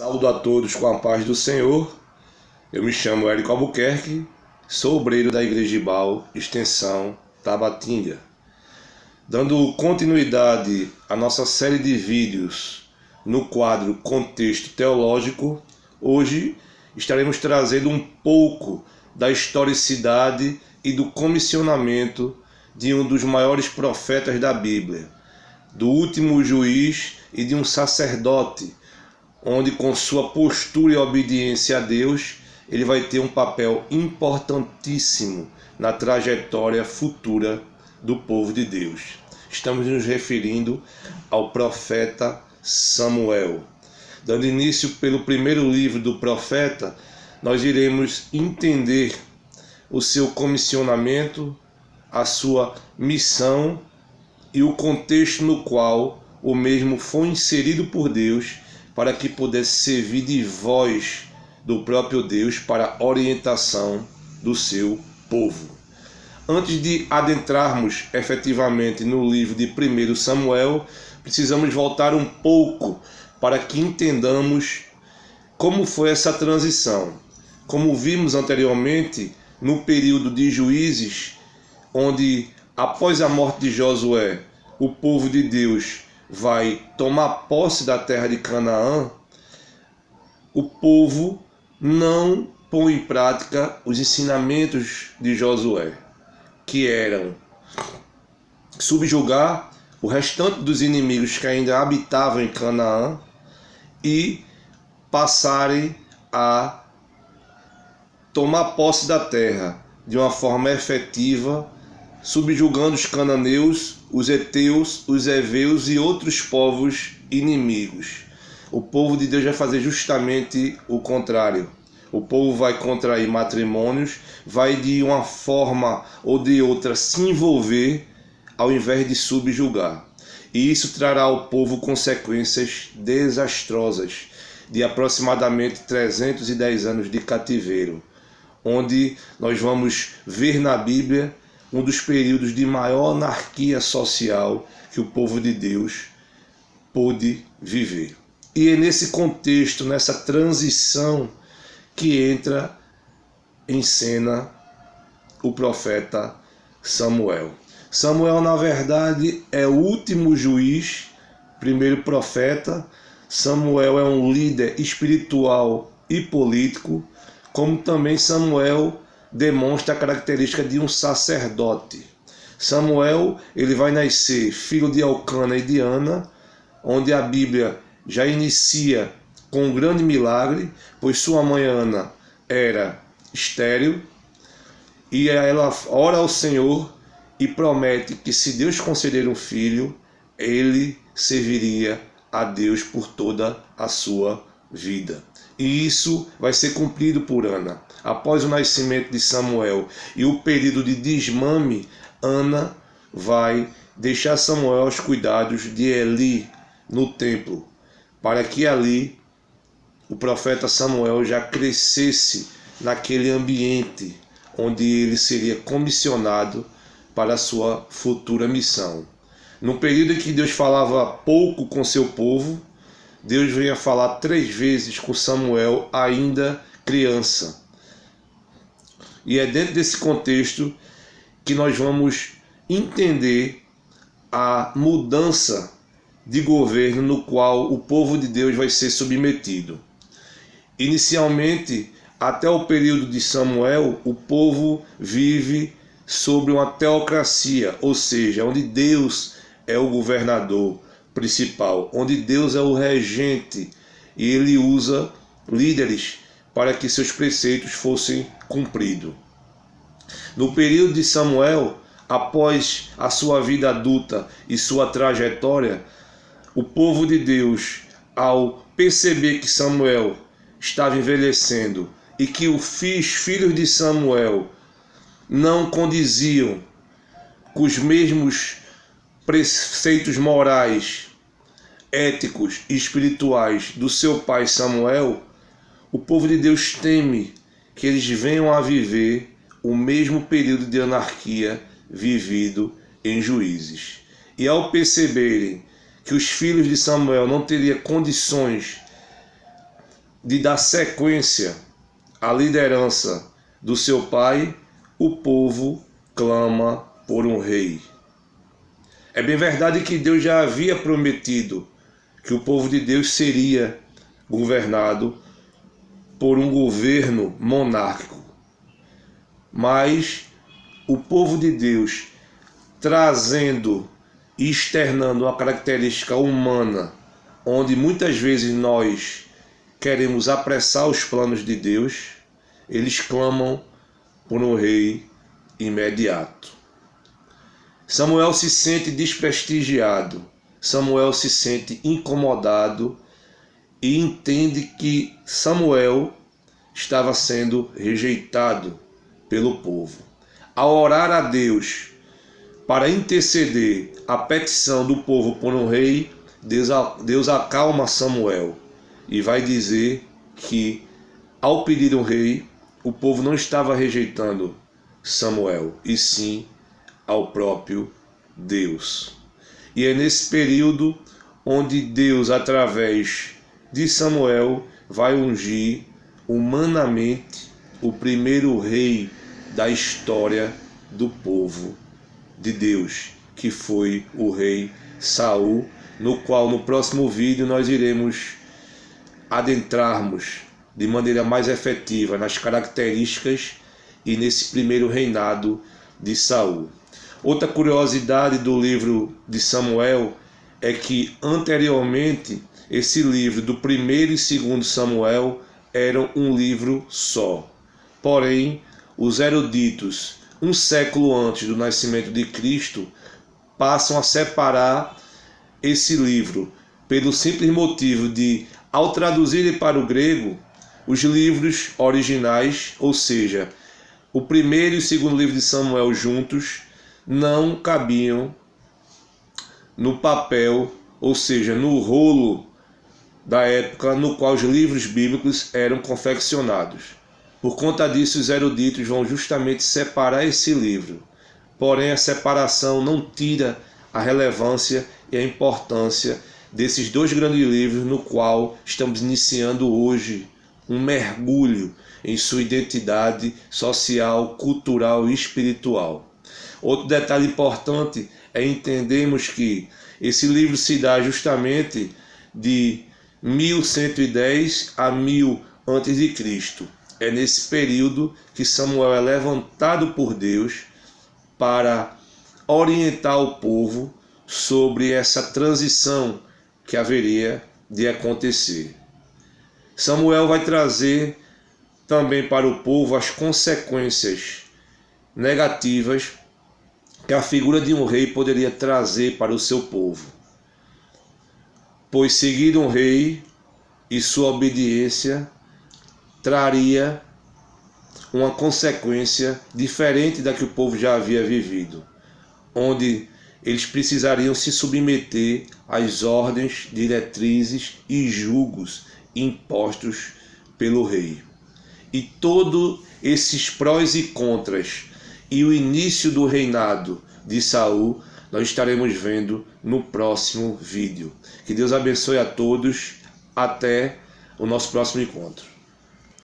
Saúdo a todos com a paz do Senhor. Eu me chamo Érico Albuquerque, sou obreiro da Igreja Ibal, extensão Tabatinga. Dando continuidade à nossa série de vídeos no quadro Contexto Teológico, hoje estaremos trazendo um pouco da historicidade e do comissionamento de um dos maiores profetas da Bíblia, do último juiz e de um sacerdote, onde com sua postura e obediência a Deus, ele vai ter um papel importantíssimo na trajetória futura do povo de Deus. Estamos nos referindo ao profeta Samuel. Dando início pelo primeiro livro do profeta, nós iremos entender o seu comissionamento, a sua missão e o contexto no qual o mesmo foi inserido por Deus para que pudesse servir de voz do próprio Deus para a orientação do seu povo. Antes de adentrarmos efetivamente no livro de 1 Samuel, precisamos voltar um pouco para que entendamos como foi essa transição. Como vimos anteriormente, no período de Juízes, onde após a morte de Josué, o povo de Deus vai tomar posse da terra de Canaã, o povo não põe em prática os ensinamentos de Josué, que eram subjugar o restante dos inimigos que ainda habitavam em Canaã e passarem a tomar posse da terra de uma forma efetiva, subjugando os cananeus, os heteus, os heveus e outros povos inimigos. O povo de Deus vai fazer justamente o contrário. O povo vai contrair matrimônios, vai de uma forma ou de outra se envolver ao invés de subjugar. E isso trará ao povo consequências desastrosas de aproximadamente 310 anos de cativeiro, onde nós vamos ver na Bíblia um dos períodos de maior anarquia social que o povo de Deus pôde viver. E é nesse contexto, nessa transição, que entra em cena o profeta Samuel. Samuel, na verdade, é o último juiz, primeiro profeta. Samuel é um líder espiritual e político, como também Samuel demonstra a característica de um sacerdote. Samuel, ele vai nascer filho de Elcana e de Ana, onde a Bíblia já inicia com um grande milagre, pois sua mãe Ana era estéril, e ela ora ao Senhor e promete que se Deus conceder um filho, ele serviria a Deus por toda a sua vida. E isso vai ser cumprido por Ana. Após o nascimento de Samuel e o período de desmame, Ana vai deixar Samuel aos cuidados de Eli no templo, para que ali o profeta Samuel já crescesse naquele ambiente onde ele seria comissionado para a sua futura missão. No período em que Deus falava pouco com seu povo, Deus veio a falar 3 vezes com Samuel ainda criança. E é dentro desse contexto que nós vamos entender a mudança de governo no qual o povo de Deus vai ser submetido. Inicialmente, até o período de Samuel, o povo vive sobre uma teocracia, ou seja, onde Deus é o governador principal, onde Deus é o regente e ele usa líderes para que seus preceitos fossem cumpridos. No período de Samuel, após a sua vida adulta e sua trajetória, o povo de Deus, ao perceber que Samuel estava envelhecendo e que os filhos de Samuel não condiziam com os mesmos preceitos morais, éticos e espirituais do seu pai Samuel, o povo de Deus teme que eles venham a viver o mesmo período de anarquia vivido em Juízes. E ao perceberem que os filhos de Samuel não teriam condições de dar sequência à liderança do seu pai, o povo clama por um rei. É bem verdade que Deus já havia prometido que o povo de Deus seria governado por um governo monárquico. Mas o povo de Deus, trazendo e externando uma característica humana, onde muitas vezes nós queremos apressar os planos de Deus, eles clamam por um rei imediato. Samuel se sente desprestigiado, Samuel se sente incomodado e entende que Samuel estava sendo rejeitado pelo povo. Ao orar a Deus para interceder a petição do povo por um rei, Deus acalma Samuel e vai dizer que, ao pedir um rei, o povo não estava rejeitando Samuel, e sim ao próprio Deus. E é nesse período onde Deus, através de Samuel, vai ungir humanamente o primeiro rei da história do povo de Deus, que foi o rei Saul, no qual no próximo vídeo nós iremos adentrarmos de maneira mais efetiva nas características e nesse primeiro reinado de Saul. Outra curiosidade do livro de Samuel é que anteriormente esse livro do 1º e 2º Samuel eram um livro só. Porém, os eruditos, um século antes do nascimento de Cristo, passam a separar esse livro pelo simples motivo de, ao traduzirem para o grego, os livros originais, ou seja, o 1º e 2º livro de Samuel juntos, não cabiam no papel, ou seja, no rolo da época no qual os livros bíblicos eram confeccionados. Por conta disso, os eruditos vão justamente separar esse livro. Porém, a separação não tira a relevância e a importância desses dois grandes livros, no qual estamos iniciando hoje um mergulho em sua identidade social, cultural e espiritual. Outro detalhe importante é entendermos que esse livro se dá justamente de 1110 a 1000 a.C. É nesse período que Samuel é levantado por Deus para orientar o povo sobre essa transição que haveria de acontecer. Samuel vai trazer também para o povo as consequências negativas que a figura de um rei poderia trazer para o seu povo. Pois seguir um rei e sua obediência traria uma consequência diferente da que o povo já havia vivido, onde eles precisariam se submeter às ordens, diretrizes e julgos impostos pelo rei. E todos esses prós e contras e o início do reinado de Saul nós estaremos vendo no próximo vídeo. Que Deus abençoe a todos. Até o nosso próximo encontro.